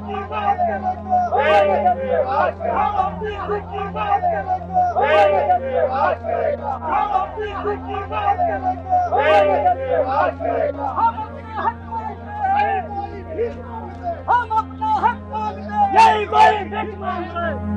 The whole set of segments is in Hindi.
हम अपना हक मांगते हैं, यही कोई भिख मांगते हैं।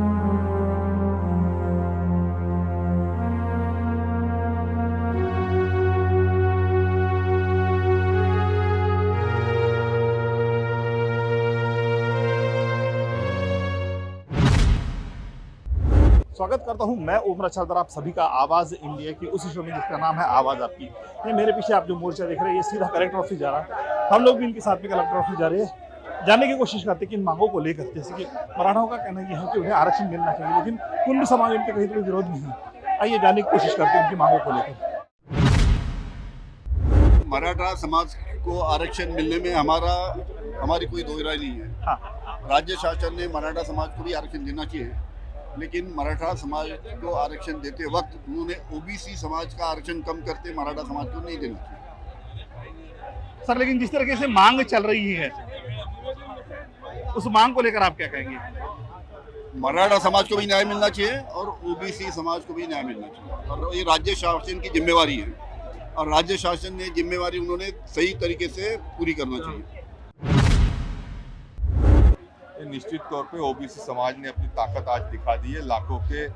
स्वागत करता हूं मैं ओम रक्षाधर आप सभी का आवाज़ इंडिया की उसी शो में जिसका नाम है आवाज़ आपकी। ये मेरे पीछे आप जो मोर्चा देख रहे हैं ये सीधा कलेक्टर ऑफिस जा रहा है। हम लोग भी इनके साथ में कलेक्टर ऑफिस जा रहे हैं, जानने की कोशिश करते हैं कि इन मांगों को लेकर। जैसे कि मराठाओं का कहना यह है कि उन्हें आरक्षण मिलना चाहिए, लेकिन कुंभ समाज उनके कहीं कोई विरोध नहीं है। आइए जानने की कोशिश करते हैं उनकी मांगों को लेकर। मराठा समाज को आरक्षण मिलने में हमारी कोई दो राय नहीं है। हाँ, राज्य शासन ने मराठा समाज को भी आरक्षण देना चाहिए, लेकिन मराठा समाज को आरक्षण देते वक्त उन्होंने ओबीसी समाज का आरक्षण कम करते मराठा समाज को नहीं देना चाहिए। सर लेकिन जिस तरीके से मांग चल रही है उस मांग को लेकर आप क्या कहेंगे? मराठा समाज को भी न्याय मिलना चाहिए और ओबीसी समाज को भी न्याय मिलना चाहिए, और ये राज्य शासन की जिम्मेवारी है, और राज्य शासन ने जिम्मेवारी उन्होंने सही तरीके से पूरी करना चाहिए। निश्चित तौर पे ओबीसी समाज ने अपनी ताकत आज दिखा दी है। लाखों के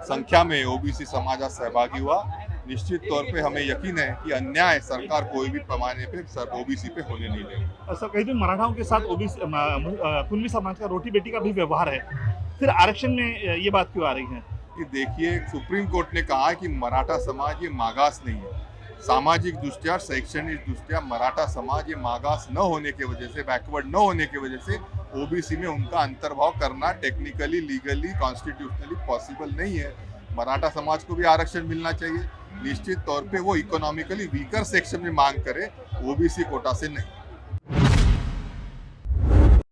संख्या में ओबीसी समाज आज सहभागी हुआ। निश्चित तौर पे हमें यकीन है कि अन्याय सरकार कोई भी पैमाने पे ओबीसी पे होने नहीं देगी। सर कहीं तो मराठाओं के साथ ओबीसी कुंभी समाज का रोटी बेटी का भी व्यवहार है, फिर आरक्षण में ये बात क्यों आ रही है? कि देखिए, सुप्रीम कोर्ट ने कहा है कि मराठा समाज ये मागास नहीं है। सामाजिक दृष्टिया, शैक्षणिक दृष्टिया मराठा समाज ये मागास न होने की वजह से, बैकवर्ड न होने की वजह से ओबीसी में उनका अंतर्भाव करना टेक्निकली, लीगली, कॉन्स्टिट्यूशनली पॉसिबल नहीं है। मराठा समाज को भी आरक्षण मिलना चाहिए। निश्चित तौर पे वो इकोनॉमिकली वीकर सेक्शन में मांग करे, ओबीसी कोटा से नहीं।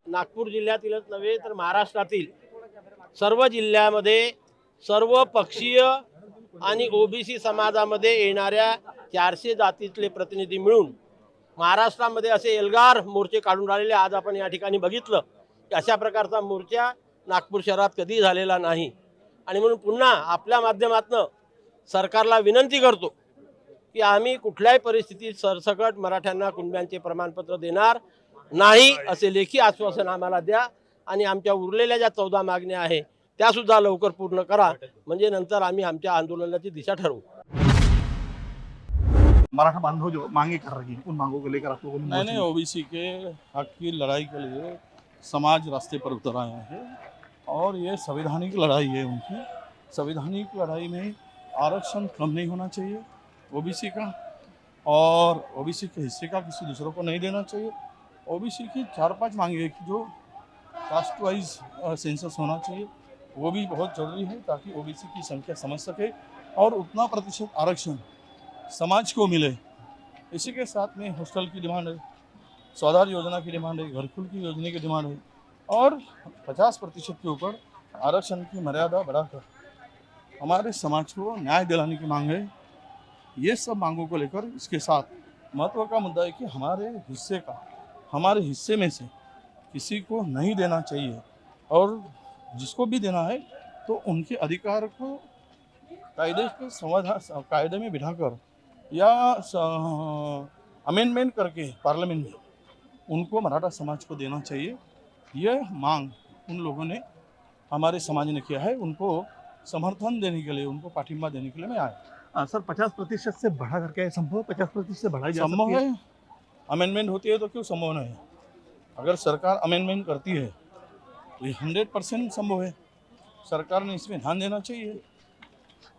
नागपूर जिल्ह्यातीलच नव्हे तर महाराष्ट्रातील सर्व जिल्ह्यामध्ये सर्व पक्षीय आणि ओबीसी समाजामध्ये येणाऱ्या 400 जातीतले प्रतिनिधी मिळून महाराष्ट्रामध्ये असे एल्गार मोर्चे काढून राहिलेले आज आपण या ठिकाणी बघितलं की अशा प्रकारचा मोर्चा नागपूर शहरात कधी झालेला नाही। आणि म्हणून पुन्हा आपल्या माध्यमातून सरकारला विनंती करतो की आम्ही कुठल्याही परिस्थितीत सरसकट मराठ्यांना कुणब्यांचे प्रमाणपत्र देणार नाही असे लेखी आश्वासन आम्हाला द्या, आणि आमच्या उरलेल्या ज्या 14 मागण्या आहे त्या सुद्धा लवकर पूर्ण करा, म्हणजे नंतर आम्ही आमच्या आंदोलनाची दिशा ठरवू। मराठा बांधव जो मांगे कर रही है उन मांगों को लेकर आप लोगों ने नहीं, ओबीसी के हक की लड़ाई के लिए समाज रास्ते पर उतर आया है, और ये संवैधानिक लड़ाई है उनकी। संवैधानिक लड़ाई में आरक्षण कम नहीं होना चाहिए ओबीसी का, और ओबीसी के हिस्से का किसी दूसरों को नहीं देना चाहिए। ओबीसी की 4-5 मांगे कि जो कास्ट वाइज सेंसस होना चाहिए वो भी बहुत ज़रूरी है, ताकि ओबीसी की संख्या समझ सके और उतना प्रतिशत आरक्षण समाज को मिले। इसी के साथ में हॉस्टल की डिमांड है, स्वाधार योजना की डिमांड है, घरकुल की योजना की डिमांड है, और 50% के ऊपर आरक्षण की मर्यादा बढ़ाकर हमारे समाज को न्याय दिलाने की मांग है। ये सब मांगों को लेकर इसके साथ महत्व का मुद्दा है कि हमारे हिस्से में से किसी को नहीं देना चाहिए, और जिसको भी देना है तो उनके अधिकार को कायदे में बिठाकर या अमेंडमेंट करके पार्लियामेंट में उनको मराठा समाज को देना चाहिए। यह मांग उन लोगों ने, हमारे समाज ने किया है। उनको समर्थन देने के लिए, उनको पाठिंबा देने के लिए मैं आया। सर 50% से बढ़ा करके संभव 50% से बढ़ाई जा संभव सकती है, अमेंडमेंट होती है तो क्यों संभव नहीं है? अगर सरकार अमेंडमेंट करती है तो ये 100% संभव है। सरकार ने इसमें ध्यान देना चाहिए।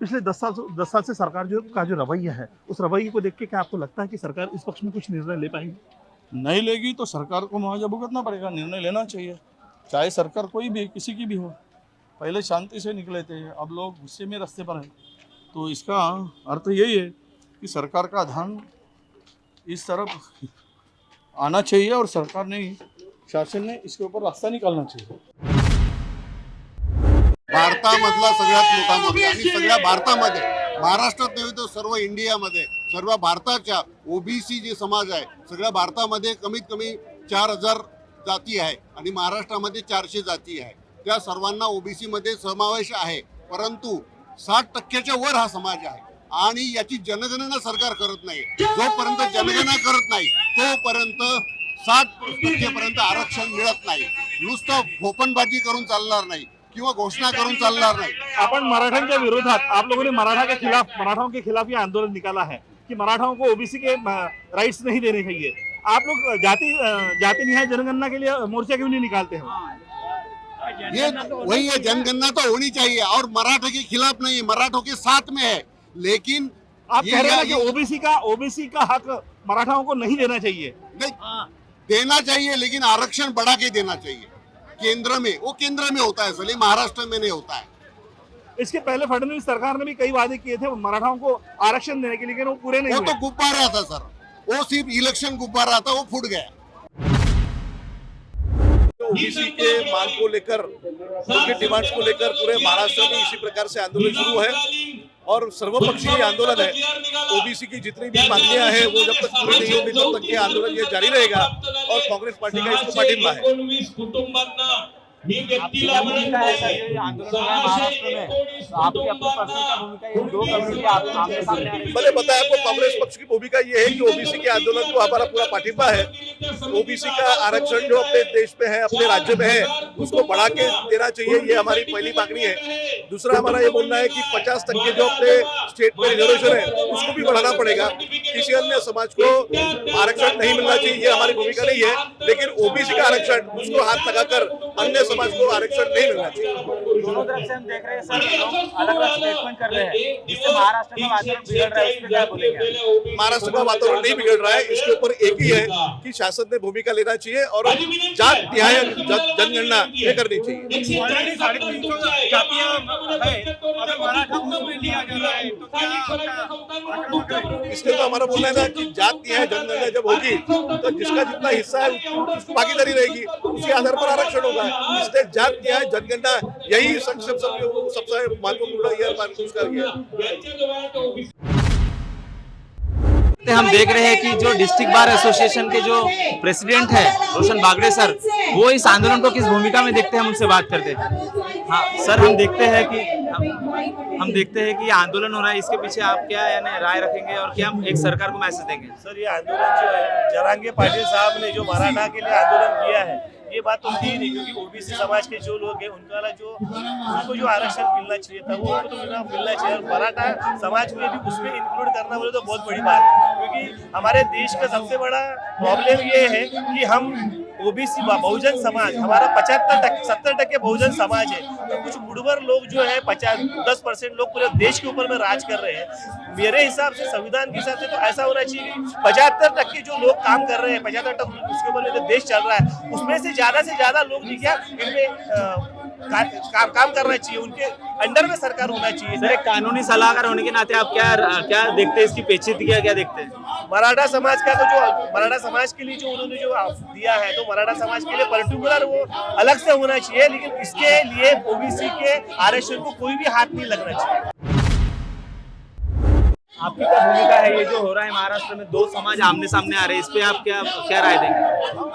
पिछले 10 साल से सरकार का जो रवैया है उस रवैये को देख के क्या आपको लगता है कि सरकार इस पक्ष में कुछ निर्णय ले पाएगी? नहीं लेगी तो सरकार को मुआवजा भुगतना पड़ेगा, निर्णय लेना चाहिए, चाहे सरकार कोई भी, किसी की भी हो। पहले शांति से निकले थे, अब लोग गुस्से में रास्ते पर हैं, तो इसका अर्थ यही है कि सरकार का ध्यान इस तरफ आना चाहिए, और सरकार ने, शासन ने इसके ऊपर रास्ता निकालना चाहिए। भारतामधला सगळ्यात मोठा मुद्दा, आणि सगळ्या भारतामध्ये, महाराष्ट्रात नव्हे तर सर्व इंडियामध्ये, सर्व भारताच्या ओबीसी जे समाज आहे सगळ्या भारतामध्ये कमीत कमी 4000 जाती आहे आणि महाराष्ट्रामध्ये 400 जाती आहे, त्या सर्वांना ओबीसी मध्ये समावेश आहे, परंतु 60% वर हा समाज आहे आणि याची जनगणना सरकार करत नाही. जोपर्यंत जनगणना करत नाही तोपर्यंत 60% पर्यंत आरक्षण मिळत नाही. नुसतं भोपणबाजी करून चालणार नाही किंवा घोषणा करून चालणार नाही. अपन मराठा के विरोधात, आप लोगों ने मराठाओं के खिलाफ ये आंदोलन निकाला है कि मराठाओं को ओबीसी के राइट्स नहीं देने चाहिए. आप लोग जाति न्याय जनगणना के लिए मोर्चा क्यों नहीं निकालते हैं? ये वही है, जनगणना तो होनी चाहिए और मराठा के खिलाफ नहीं, मराठों के साथ में है. लेकिन आप कह रहे हैं कि ओबीसी का हक मराठाओं को नहीं देना चाहिए. नहीं देना चाहिए, लेकिन आरक्षण बढ़ा के देना चाहिए. केंद्र में होता है, इसलिए महाराष्ट्र में नहीं होता है. इसके पहले फडणवीस सरकार ने भी कई वादे किए थे मराठाओं को आरक्षण देने के, लेकिन वो पूरे नहीं वो हुए. तो गुब्बारा था सर, वो सिर्फ इलेक्शन गुब्बारा था, वो फूट गया. ओबीसी के मांग को लेकर, उनकी डिमांड्स को लेकर पूरे महाराष्ट्र में इसी प्रकार से आंदोलन शुरू है और सर्वपक्षीय आंदोलन है. ओबीसी की जितनी भी मांगियां हैं वो जब तक पूरी नहीं होगी तब तक ये आंदोलन ये जारी रहेगा और कांग्रेस पार्टी का इसको पाठिंबा है. मैंने बताया आपको, कांग्रेस पक्ष की भूमिका ये है कि ओबीसी के आंदोलन को हमारा पूरा पाठिंबा है. ओबीसी का आरक्षण जो अपने देश में है, अपने राज्य में है, उसको बढ़ा के देना चाहिए, ये हमारी पहली मांगनी है. दूसरा हमारा ये बोलना है कि 50% जो अपने स्टेट में रिजर्वेशन है उसको भी बढ़ाना पड़ेगा. किसी अन्य समाज को आरक्षण नहीं मिलना चाहिए, ये हमारी भूमिका नहीं है, लेकिन ओबीसी का आरक्षण उसको हाथ लगाकर अन्य समाज को आरक्षण नहीं मिलना चाहिए. दोनों तरफ से हम देख रहे हैं सर, अलग अलग स्टेटमेंट कर रहे हैं, जिससे महाराष्ट्र का वातावरण बिगड़ रहा है. उस पर क्या बोलेंगे? महाराष्ट्र का वातावरण नहीं बिगड़ रहा है, इसके ऊपर एक ही है कि शासन ने भूमिका लेना चाहिए और जात न्याय जनगणना ये करनी चाहिए. इसलिए तो हमारा बोलना है ना कि जात न्याय जनगणना जब होगी तो जिसका जितना हिस्सा है उसकी भागीदारी रहेगी, उसके आधार पर आरक्षण होगा. इसलिए जात न्याय जनगणना यही सबसे महत्वपूर्ण हम देख रहे हैं कि जो डिस्ट्रिक्ट बार एसोसिएशन के जो प्रेसिडेंट है रोशन बागड़े सर, वो इस आंदोलन को किस भूमिका में देखते हैं, हम उनसे बात करते हैं. हाँ सर, हम देखते हैं कि ये आंदोलन हो रहा है, इसके पीछे आप क्या यानी राय रखेंगे और क्या एक सरकार को मैसेज देंगे? सर, ये आंदोलन जो है, जरांगे पाटिल साहब ने जो मराठा के लिए आंदोलन किया है, ये बात तो थी नहीं, क्योंकि ओबीसी समाज के जो लोग हैं उनको जो आरक्षण मिलना चाहिए था वो उनको तो मिलना चाहिए. और मराठा समाज को भी उसमें इंक्लूड करना बोले तो बहुत बड़ी बात है, क्योंकि हमारे देश का सबसे बड़ा प्रॉब्लम ये है कि हम ओबीसी बहुजन समाज, हमारा 70% बहुजन समाज है, तो कुछ मुड़वर लोग जो है 10% लोग पूरे देश के ऊपर में राज कर रहे हैं. मेरे हिसाब से, संविधान के हिसाब से तो ऐसा होना चाहिए कि 75% जो लोग काम कर रहे हैं, 75% उसके ऊपर में देश चल रहा है, उसमें से ज्यादा लोग जी क्या इनमें काम करना चाहिए, उनके अंडर में सरकार होना चाहिए. सर, एक कानूनी सलाहकार होने के नाते आप क्या देखते हैं, इसकी पेचीदगी क्या देखते हैं? मराठा समाज का तो जो मराठा समाज के लिए जो उन्होंने जो दिया है, तो मराठा समाज के लिए पर्टिकुलर वो अलग से होना चाहिए, लेकिन इसके लिए ओबीसी के आरक्षण को कोई भी हाथ नहीं लगना चाहिए. आपकी क्या भूमिका है? ये जो हो रहा है महाराष्ट्र में, दो समाज आमने सामने आ रहे हैं, इस पे आप क्या राय देंगे?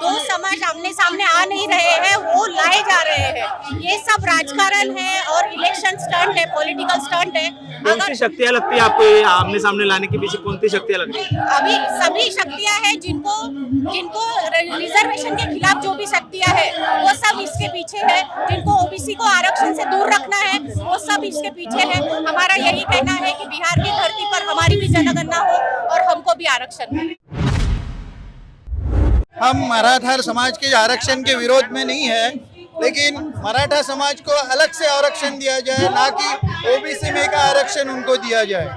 दो समाज आमने सामने आ नहीं रहे हैं, वो लाए जा रहे हैं. ये सब राजकारण है और इलेक्शन स्टंट है, पॉलिटिकल स्टंट है. कौन सी शक्तियाँ लगती है आपको ये आमने सामने लाने के पीछे? कौन सी शक्तियाँ लगती है? अभी सभी शक्तियाँ हैं, जिनको रिजर्वेशन के खिलाफ जो भी शक्तियाँ है वो सब इसके पीछे है. जिनको ओबीसी को आरक्षण से दूर रखना है वो सब इसके पीछे है. हमारा यही कहना है कि बिहार की धरती पर हमारी भी जनगणना हो और हमको भी आरक्षण मिले. हम मराठा समाज के आरक्षण के विरोध में नहीं है, लेकिन मराठा समाज को अलग से आरक्षण दिया जाए, ना कि ओबीसी में का आरक्षण उनको दिया जाए.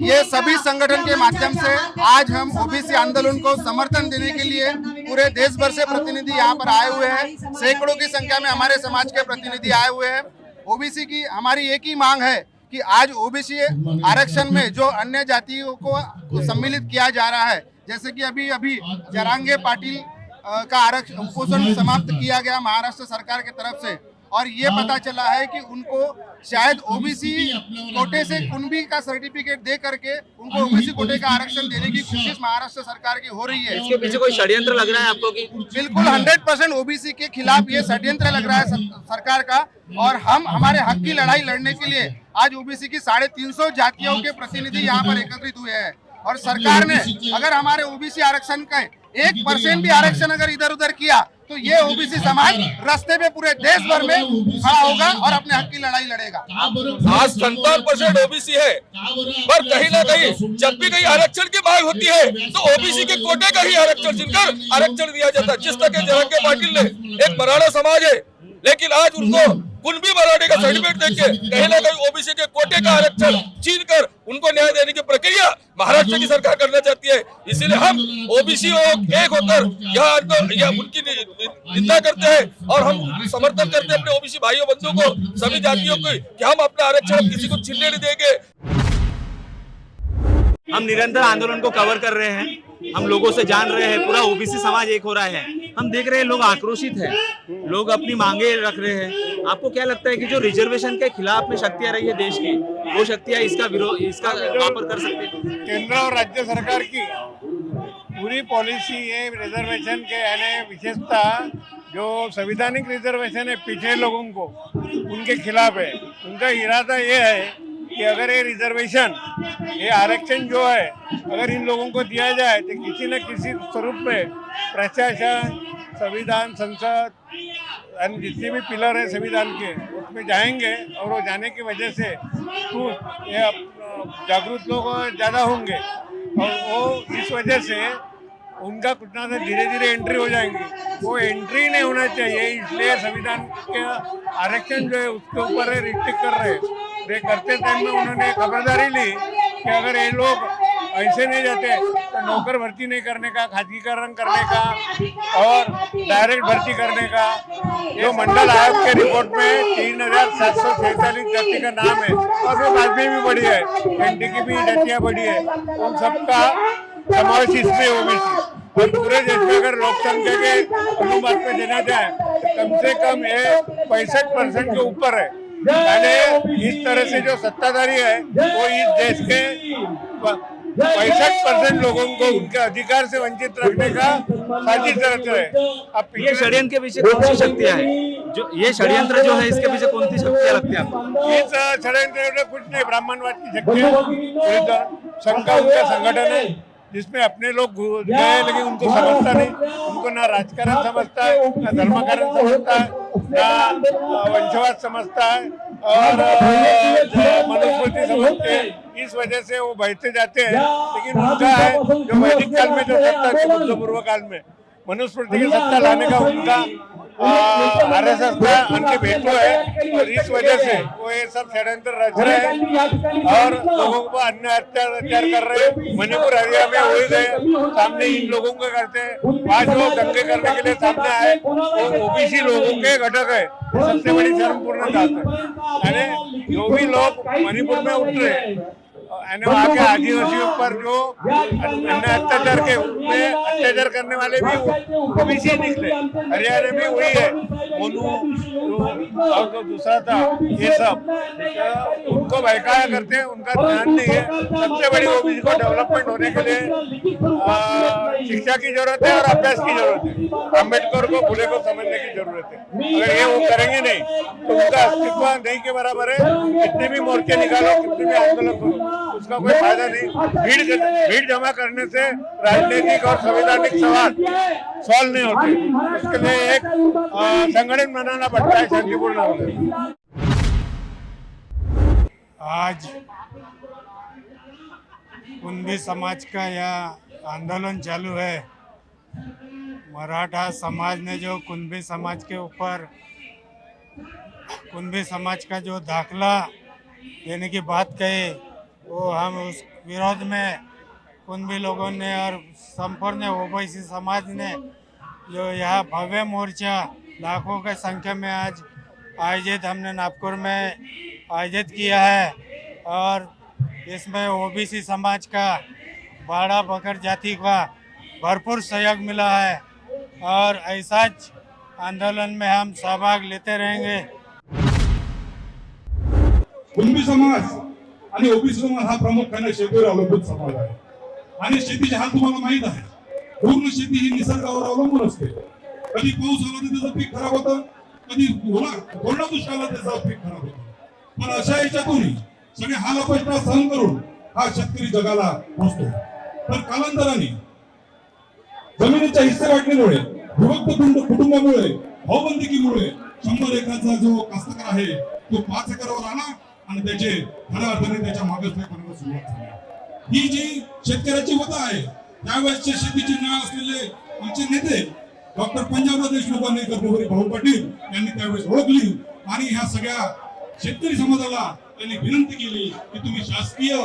ये सभी संगठन के माध्यम से आज हम ओबीसी आंदोलन को समर्थन देने के लिए पूरे देश भर से प्रतिनिधि यहाँ पर आए हुए हैं. सैकड़ों की संख्या में हमारे समाज के प्रतिनिधि आए हुए हैं. ओबीसी की हमारी एक ही मांग है कि आज ओबीसी आरक्षण में जो अन्य जातियों को सम्मिलित किया जा रहा है, जैसे कि अभी जरांगे पाटिल का आरक्षण उपोषण समाप्त किया गया महाराष्ट्र सरकार की तरफ से, और ये पता चला है कि उनको शायद ओबीसी कोटे से कुनबी का सर्टिफिकेट दे करके उनको ओबीसी कोटे का आरक्षण देने की कोशिश महाराष्ट्र सरकार की हो रही है। इसके पीछे कोई षड्यंत्र लग रहा है आपको कि? बिल्कुल 100% ओबीसी के खिलाफ ये षड्यंत्र लग रहा है सरकार का, और हम हमारे हक की लड़ाई लड़ने के लिए आज ओबीसी की 350 जातियों के प्रतिनिधि यहाँ पर एकत्रित हुए हैं। और सरकार ने अगर हमारे ओबीसी आरक्षण का 1% भी आरक्षण अगर इधर उधर किया तो ये ओबीसी समाज रास्ते पे पूरे देश भर में खड़ा होगा और अपने हक की लड़ाई लड़ेगा। आज 57% ओबीसी है, पर कहीं ना कहीं जब भी कहीं आरक्षण की मांग होती है तो ओबीसी के कोटे का ही आरक्षण चुनकर आरक्षण दिया जाता है। जिस तरह के जरंगे पाटिल ने एक मराठा समाज है, लेकिन आज उनको कुनबी मराठे का सर्टिफिकेट देके कहीं ना कहीं ओबीसी के कोटे का आरक्षण छीन कर उनको न्याय देने की प्रक्रिया महाराष्ट्र की सरकार करना चाहती है। इसीलिए हम ओबीसी एक होकर यहाँ उनकी निंदा करते हैं और हम समर्थन करते हैं अपने ओबीसी भाइयों बंधुओं को, सभी जातियों को, कि हम अपना आरक्षण किसी को छीनने नहीं देंगे। हम निरंतर आंदोलन को कवर कर रहे हैं, हम लोगों से जान रहे हैं, पूरा ओबीसी समाज एक हो रहा है। हम देख रहे हैं लोग आक्रोशित हैं, लोग अपनी मांगे रख रहे हैं। आपको क्या लगता है कि जो रिजर्वेशन के खिलाफ में शक्तियां रही है देश की, वो शक्तियां इसका विरोध, इसका वापर कर सकती है? केंद्र और राज्य सरकार की पूरी पॉलिसी है रिजर्वेशन के, यानी विशेषतः जो संवैधानिक रिजर्वेशन है पिछड़े लोगों को, उनके खिलाफ है। उनका इरादा ये है कि अगर ये रिजर्वेशन, ये आरक्षण जो है अगर इन लोगों को दिया जाए तो किसी न किसी स्वरूप में प्रशासन, संविधान, संसद जितने भी पिलर है संविधान के उसमें जाएंगे और वो जाने की वजह से कुछ ये जागरूक लोग ज़्यादा होंगे और वो इस वजह से उनका कुछ ना धीरे धीरे एंट्री हो जाएंगी। वो एंट्री नहीं होना चाहिए, इसलिए संविधान के आरक्षण जो है उसके ऊपर रिस्ट्रिक्ट कर रहे हैं। वे करते टाइम में उन्होंने खबरदारी ली कि अगर ये लोग ऐसे नहीं जाते तो नौकर भर्ती नहीं करने का, खासगीकरण करने का और डायरेक्ट भर्ती करने का। जो मंडल आयोग के रिपोर्ट में 3746 जाति का नाम है और वो बाद में भी बढ़ी है, एनटी की भी जातियाँ बढ़ी है, उन सबका समावेश इसमें ओबीसी। और पूरे देश में अगर लोकसंख्या के अनुपात में देना जाए तो कम से कम ये 65% के ऊपर है। यानी इस तरह से जो सत्ताधारी है वो इस देश के 65% लोगों को उनके अधिकार से वंचित रखने का साजिश रच रहे। अब ये षड्यंत्र के पीछे कौन सी शक्तियां हैं? जो ये षड्यंत्र जो है इसके पीछे कौन सी शक्तियां लगती है आपको? इस षड्यंत्र में कुछ नहीं, ब्राह्मणवाद की शक्ति है, संघ का उनका संगठन है जिसमें अपने लोग गए लेकिन उनको समझता नहीं, उनको ना राजकारण समझता है, ना धर्मकारण समझता है, ना वंशवाद समझता है और मनुस्मृति समझते हैं। इस वजह से वो बहते जाते हैं। लेकिन उनका है जो वैदिक काल में जो सत्ता थी, बुद्ध पूर्व काल में मनुस्मृति की सत्ता लाने का उनका आरएसएस का अन्य भेटो है और इस वजह से वो ये सब षड्यंत्र रच रहे हैं और लोगों को अन्य अत्याचार कर रहे हैं। मणिपुर हरियाणा में हो ही गए, सामने इन लोगों को करते हैं। आज वो दंगे करने के लिए सामने आए वो ओबीसी लोगों के घटक है, सबसे बड़ी शर्मपूर्ण बात है। यानी जो भी लोग मणिपुर में उठ रहे हैं वहाँ के आदिवासियों पर जो अन्य अत्याचार के उसमें अत्याचार करने वाले भी ओबीसी निकले। हरियाणा में हुई है मोनू और जो दूसरा था, ये सब उनको बहकाया करते हैं, उनका ध्यान नहीं है। सबसे बड़ी ओबीसी को डेवलपमेंट होने के लिए शिक्षा की जरूरत है और अभ्यास की जरूरत है। अम्बेडकर को, फुले को समझने की जरूरत है। अगर ये वो करेंगे नहीं तो उनका अस्तित्व नहीं के बराबर है। कितने भी मोर्चे निकालो, कितने भी आंदोलन करो, उसका कोई फायदा नहीं। भीड़ जमा करने से राजनीतिक और संवैधानिक सवाल सॉल्व नहीं होते। इसके लिए एक संगठन बनाना पड़ता है शांतिपूर्ण होकर। आज कुणबी समाज का यह आंदोलन चालू है। मराठा समाज ने जो कुणबी समाज के ऊपर, कुणबी समाज का जो दाखला देने की बात कही, वो हम उस विरोध में कुणबी लोगों ने और संपूर्ण ओबीसी समाज ने जो यह भव्य मोर्चा लाखों की संख्या में आज आयोजित हमने नागपुर में आयोजित किया है और इसमें ओबीसी समाज का, बाड़ा बकर जाति का भरपूर सहयोग मिला है और ऐसा आंदोलन में हम सहभाग लेते रहेंगे। समाज आणि ओबीसी समाज हा प्रामुख्याने शेतीवर अवलंबून समाज आहे आणि शेतीचे हाल तुम्हाला माहित आहे. पूर्ण शेती ही निसर्गावर अवलंबून असते. कधी पाऊस आला तर त्याचं पीक खराब होतं, कधी कोरडा दुष्काळ आला त्याचं पीक खराब होतं. पण अशा याच्यातूनही सगळे हाल अपयश सहन करून हा शेतकरी जगाला पोहोचतो. तर कालांतराने जमिनीच्या हिस्से वाटणीमुळे, विभक्त कुटुंबामुळे, भाऊबंदिकीमुळे 100 एकराचा जो कास्तकार आहे तो 5 एकरावर आला आणि त्याचे खऱ्या अर्थाने त्याच्या मागासलेपणाला सुरुवात झाली. ही जी शेतकऱ्याची होता आहे त्यावेळेसचे शेतीचे नाळ असलेले आमचे नेते डॉक्टर पंजाबराव देशमुखांनी कर्मवीर भाऊ पाटील यांनी त्यावेळेस ओळखली आणि ह्या सगळ्या शेतकरी समाजाला त्यांनी विनंती केली की तुम्ही शासकीय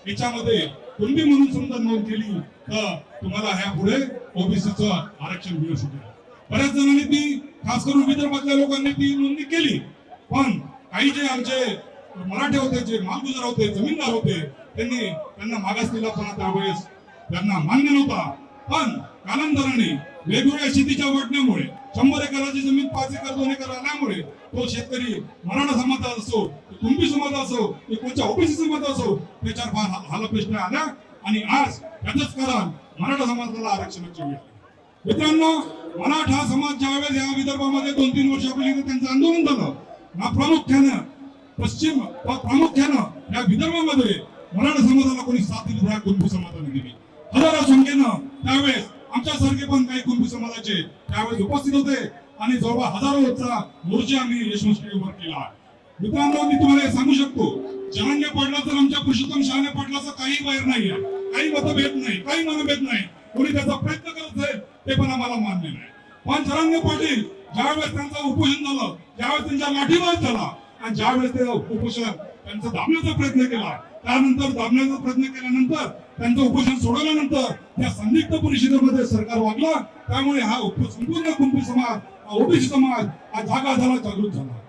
याच्यामध्ये कुणबी म्हणून समजा नोंद केली तर तुम्हाला ह्या पुढे ओबीसीचं आरक्षण मिळू शकेल. बऱ्याच जणांनी ती, खास करून विदर्भातल्या लोकांनी ती नोंदणी केली, पण काही जे आमचे मराठे होते, जे मालगुजार होते, जमीनदार होते, त्यांना मागासलेलापणा त्यावेळेस त्यांना मान्य नव्हता. पण कालांतराने वेगवेगळ्या शेतीच्या वाटण्यामुळे 100 एकराची जमीन 5 एकर 2 एकर आल्यामुळे तो शेतकरी मराठा समाजाचा असो, कुणबी समाज असो, कोणत्या ओबीसी समाज असो, त्याच्यावर फार हालअपेष्टा आल्या आणि आज त्याचंच कारण मराठा समाजाला आरक्षणाची वेळ. मित्रांनो, मराठा समाज ज्यावेळेस या विदर्भामध्ये 2-3 वर्षापूर्वी त्यांचं आंदोलन झालं ना, प्रामुख्यानं या विदर्भामध्ये मराठा समाजाला कोणी साथ दिली, त्या कुणबी समाजाने दिली. हजारो संख्येनं त्यावेळेस आमच्यासारखे पण काही कुणबी समाजाचे त्यावेळेस उपस्थित होते आणि जवळपास हजारोचा मोर्चा आम्ही यशस्वी उभा केला. मित्रांनो, मी तुम्हाला सांगू शकतो, जरांगे पाटलाचं आमच्या पुरुषोत्तम शहाणे पाटलाचं काही वैर नाही, काही मतभेद नाही, काही मनभेद नाही. कोणी त्याचा प्रयत्न करत आहे ते पण आम्हाला मान्य नाही. पण जरांगे पाटील ज्यावेळेस त्यांचं उपोषण झालं, ज्यावेळेस त्यांच्या लाठीमार झाला आणि ज्यावेळेस ते उपोषण त्यांचा दाबण्याचा प्रयत्न केला, त्यानंतर दाबण्याचा प्रयत्न केल्यानंतर त्यांचं उपोषण सोडवल्यानंतर त्या संदिग्ध परिषदेमध्ये सरकार वागला. त्यामुळे हा संपूर्ण कुणबी समाज, ओबीसी समाज हा जागा झाला, जागृत झाला.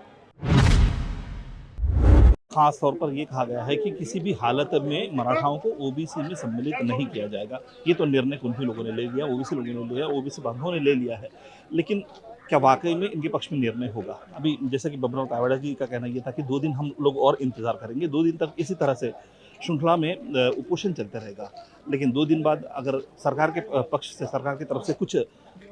खास तौर पर ये कहा गया है कि किसी भी हालत में मराठाओं को ओबीसी में सम्मिलित नहीं किया जाएगा. ये तो निर्णय कुणबी लोगों ने ले लिया, ओबीसी लोगों ने लिया, ओबीसी बांधवों ने ले लिया है. लेकिन क्या वाकई में इनके पक्ष में निर्णय होगा? अभी जैसा कि बबनराव तावड़ा जी का कहना ये था कि 2 दिन हम लोग और इंतजार करेंगे, 2 दिन तक इसी तरह से श्रृंखला में उपोषण चलता रहेगा. लेकिन 2 दिन बाद अगर सरकार के पक्ष से, सरकार की तरफ से कुछ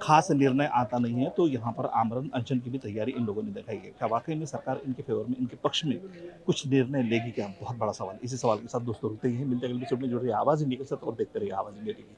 खास निर्णय आता नहीं है तो यहाँ पर आमरण अनशन की भी तैयारी इन लोगों ने दिखाई है. क्या वाकई में सरकार इनके फेवर में, इनके पक्ष में कुछ निर्णय लेगी क्या? बहुत बड़ा सवाल. इसी सवाल के साथ दोस्तों रुकते ही हैं, मिलते अगले एपिसोड में जुड़ रही आवाज़ इंडिया के साथ और देखते रहिए आवाज़ इंडिया टीवी.